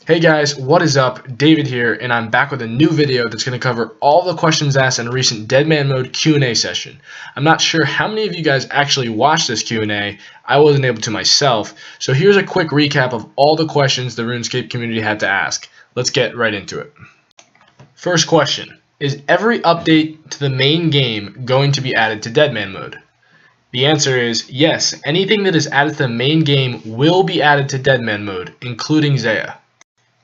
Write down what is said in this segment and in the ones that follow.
Hey guys, what is up? David here, and I'm back with a new video that's going to cover all the questions asked in a recent Deadman Mode Q&A session. I'm not sure how many of you guys actually watched this Q&A. I wasn't able to myself, so here's a quick recap of all the questions the RuneScape community had to ask. Let's get right into it. First question, is every update to the main game going to be added to Deadman Mode? The answer is yes, anything that is added to the main game will be added to Deadman Mode, including Zaya.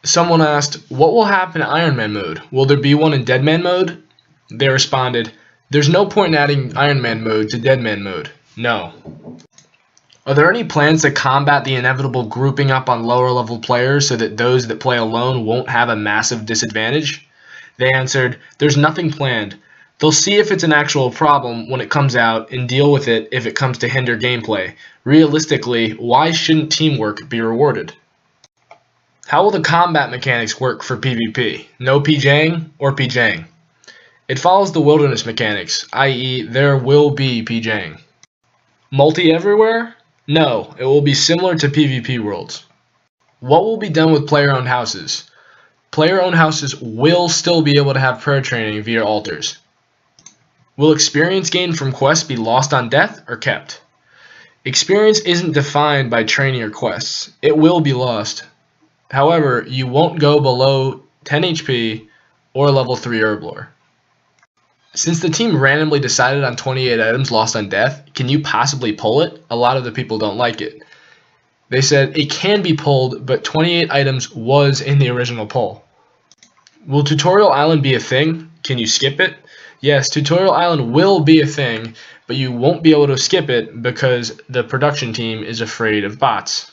Someone asked, what will happen in Iron Man mode? Will there be one in Deadman mode? They responded, there's no point in adding Iron Man mode to Deadman mode. No. Are there any plans to combat the inevitable grouping up on lower level players so that those that play alone won't have a massive disadvantage? They answered, there's nothing planned. They'll see if it's an actual problem when it comes out and deal with it if it comes to hinder gameplay. Realistically, why shouldn't teamwork be rewarded? How will the combat mechanics work for PvP? No PJing or PJing? It follows the wilderness mechanics, i.e. there will be PJing. Multi everywhere? No, it will be similar to PvP worlds. What will be done with player-owned houses? Player-owned houses will still be able to have prayer training via altars. Will experience gained from quests be lost on death or kept? Experience isn't defined by training or quests. It will be lost. However, you won't go below 10 HP or level 3 herb lore. Since the team randomly decided on 28 items lost on death, can you possibly pull it? A lot of the people don't like it. They said it can be pulled, but 28 items was in the original poll. Will Tutorial Island be a thing? Can you skip it? Yes, Tutorial Island will be a thing, but you won't be able to skip it because the production team is afraid of bots.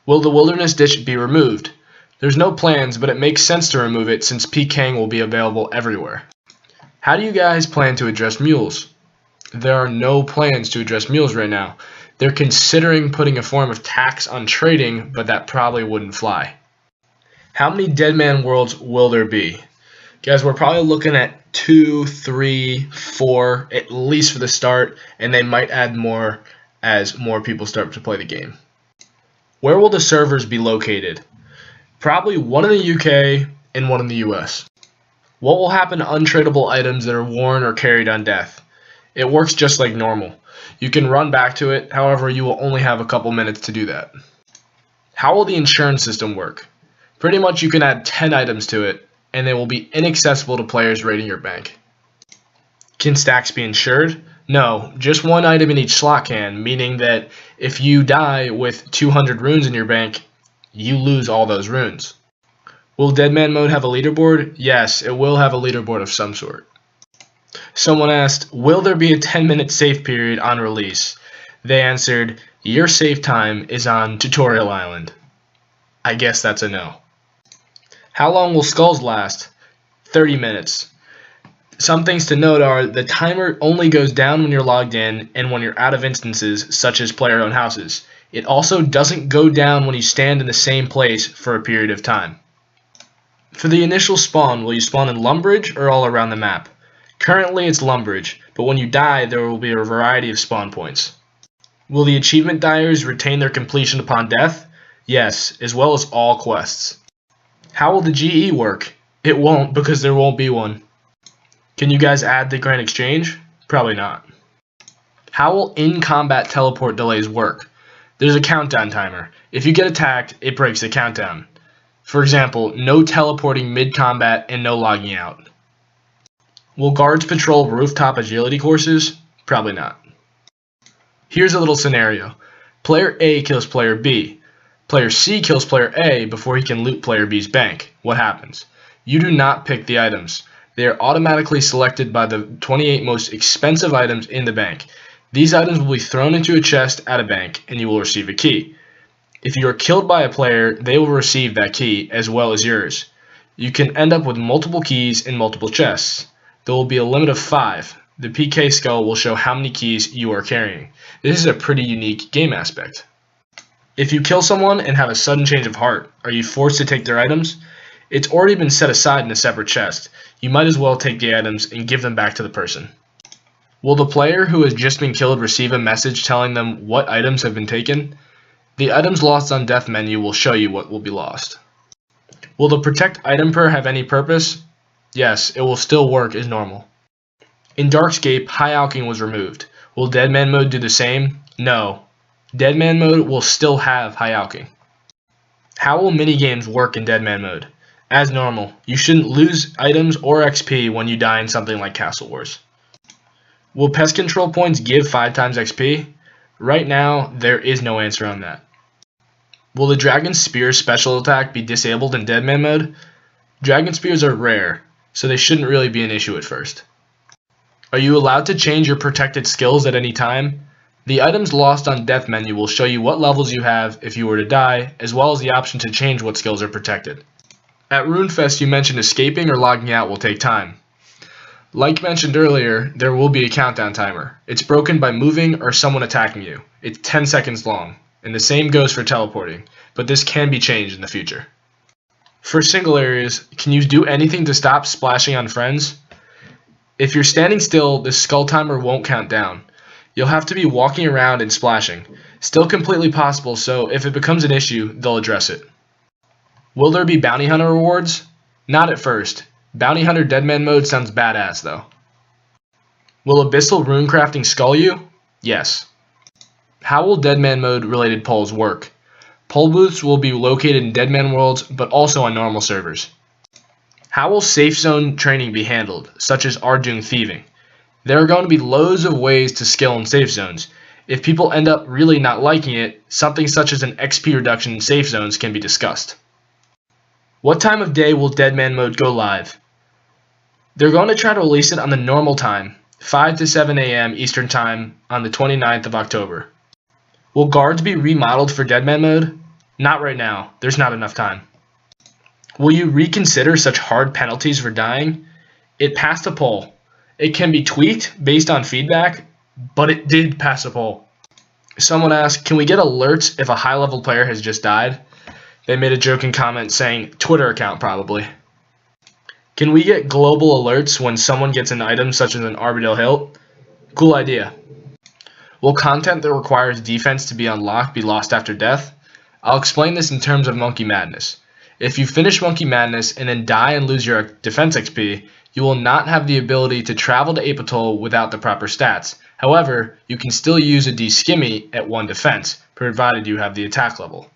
Will the wilderness ditch be removed? There's no plans, but it makes sense to remove it since PKing will be available everywhere. How do you guys plan to address mules? There are no plans to address mules right now. They're considering putting a form of tax on trading, but that probably wouldn't fly. How many Deadman worlds will there be? Guys, we're probably looking at 2, 3, 4, at least for the start, and they might add more as more people start to play the game. Where will the servers be located? Probably one in the UK and one in the US. What will happen to untradeable items that are worn or carried on death? It works just like normal. You can run back to it, however you will only have a couple minutes to do that. How will the insurance system work? Pretty much you can add 10 items to it, and they will be inaccessible to players raiding your bank. Can stacks be insured? No, just one item in each slot can, meaning that if you die with 200 runes in your bank, you lose all those runes. Will Deadman Mode have a leaderboard? Yes, it will have a leaderboard of some sort. Someone asked, will there be a 10-minute save period on release? They answered, your save time is on Tutorial Island. I guess that's a no. How long will skulls last? 30 minutes. Some things to note are the timer only goes down when you're logged in and when you're out of instances such as player-owned houses. It also doesn't go down when you stand in the same place for a period of time. For the initial spawn, will you spawn in Lumbridge or all around the map? Currently it's Lumbridge, but when you die there will be a variety of spawn points. Will the achievement diaries retain their completion upon death? Yes, as well as all quests. How will the GE work? It won't because there won't be one. Can you guys add the Grand Exchange? Probably not. How will in-combat teleport delays work? There's a countdown timer. If you get attacked, it breaks the countdown. For example, no teleporting mid-combat and no logging out. Will guards patrol rooftop agility courses? Probably not. Here's a little scenario. Player A kills player B. Player C kills player A before he can loot player B's bank. What happens? You do not pick the items. They are automatically selected by the 28 most expensive items in the bank. These items will be thrown into a chest at a bank, and you will receive a key. If you are killed by a player, they will receive that key, as well as yours. You can end up with multiple keys in multiple chests. There will be a limit of 5. The PK skull will show how many keys you are carrying. This is a pretty unique game aspect. If you kill someone and have a sudden change of heart, are you forced to take their items? It's already been set aside in a separate chest. You might as well take the items and give them back to the person. Will the player who has just been killed receive a message telling them what items have been taken? The items lost on death menu will show you what will be lost. Will the protect item per have any purpose? Yes, it will still work as normal. In Darkscape, high alching was removed. Will Deadman mode do the same? No. Deadman mode will still have high alching. How will minigames work in Deadman mode? As normal, you shouldn't lose items or XP when you die in something like Castle Wars. Will pest control points give 5 times XP? Right now, there is no answer on that. Will the Dragon Spear special attack be disabled in Deadman mode? Dragon Spears are rare, so they shouldn't really be an issue at first. Are you allowed to change your protected skills at any time? The items lost on death menu will show you what levels you have if you were to die, as well as the option to change what skills are protected. At RuneFest you mentioned escaping or logging out will take time. Like mentioned earlier, there will be a countdown timer. It's broken by moving or someone attacking you. It's 10 seconds long, and the same goes for teleporting, but this can be changed in the future. For single areas, can you do anything to stop splashing on friends? If you're standing still, the skull timer won't count down. You'll have to be walking around and splashing. Still completely possible, so if it becomes an issue, they'll address it. Will there be bounty hunter rewards? Not at first. Bounty hunter Deadman mode sounds badass though. Will abyssal rune crafting skull you? Yes. How will Deadman mode related polls work? Poll booths will be located in Deadman worlds, but also on normal servers. How will safe zone training be handled, such as Ardung thieving? There are going to be loads of ways to skill in safe zones. If people end up really not liking it, something such as an XP reduction in safe zones can be discussed. What time of day will Deadman mode go live? They're going to try to release it on the normal time, 5 to 7 a.m. Eastern Time on the 29th of October. Will guards be remodeled for Deadman mode? Not right now, there's not enough time. Will you reconsider such hard penalties for dying? It passed a poll. It can be tweaked based on feedback, but it did pass a poll. Someone asked, can we get alerts if a high-level player has just died? They made a joking comment saying, Twitter account probably. Can we get global alerts when someone gets an item such as an Arbidale hilt? Cool idea. Will content that requires defense to be unlocked be lost after death? I'll explain this in terms of Monkey Madness. If you finish Monkey Madness and then die and lose your defense XP, you will not have the ability to travel to Apatol without the proper stats. However, you can still use a D-Skimmy at 1 defense, provided you have the attack level.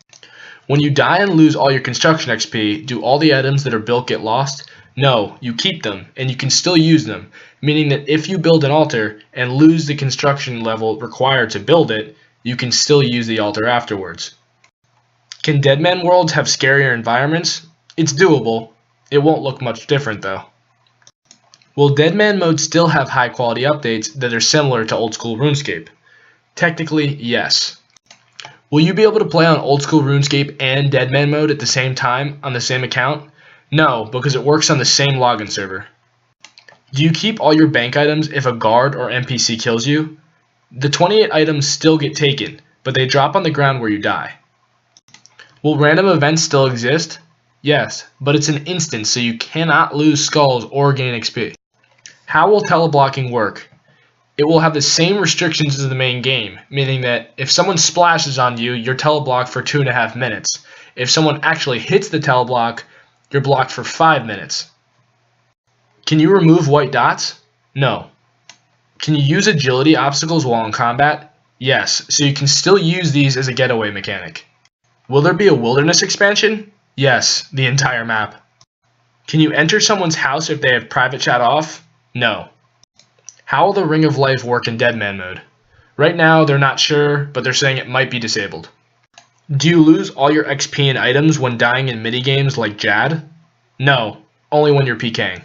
When you die and lose all your construction XP, do all the items that are built get lost? No, you keep them, and you can still use them, meaning that if you build an altar and lose the construction level required to build it, you can still use the altar afterwards. Can Deadman worlds have scarier environments? It's doable. It won't look much different though. Will Deadman mode still have high quality updates that are similar to Oldschool Runescape? Technically, yes. Will you be able to play on Oldschool Runescape and Deadman mode at the same time on the same account? No, because it works on the same login server. Do you keep all your bank items if a guard or NPC kills you? The 28 items still get taken, but they drop on the ground where you die. Will random events still exist? Yes, but it's an instance, so you cannot lose skulls or gain XP. How will teleblocking work? It will have the same restrictions as the main game, meaning that if someone splashes on you, you're teleblocked for 2.5 minutes. If someone actually hits the teleblock, you're blocked for 5 minutes. Can you remove white dots? No. Can you use agility obstacles while in combat? Yes, so you can still use these as a getaway mechanic. Will there be a wilderness expansion? Yes, the entire map. Can you enter someone's house if they have private chat off? No. How will the Ring of Life work in Deadman mode? Right now, they're not sure, but they're saying it might be disabled. Do you lose all your XP and items when dying in minigames like Jad? No, only when you're PKing.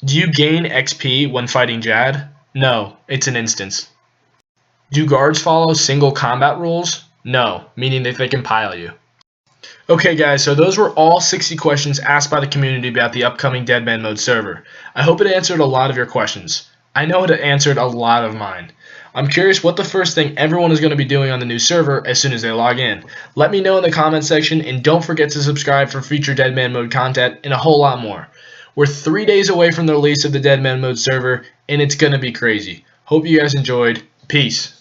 Do you gain XP when fighting Jad? No, it's an instance. Do guards follow single combat rules? No, meaning that they can pile you. Okay guys, so those were all 60 questions asked by the community about the upcoming Deadman mode server. I hope it answered a lot of your questions. I know it answered a lot of mine. I'm curious what the first thing everyone is going to be doing on the new server as soon as they log in. Let me know in the comment section, and don't forget to subscribe for future Deadman mode content and a whole lot more. We're 3 days away from the release of the Deadman mode server, and it's going to be crazy. Hope you guys enjoyed. Peace.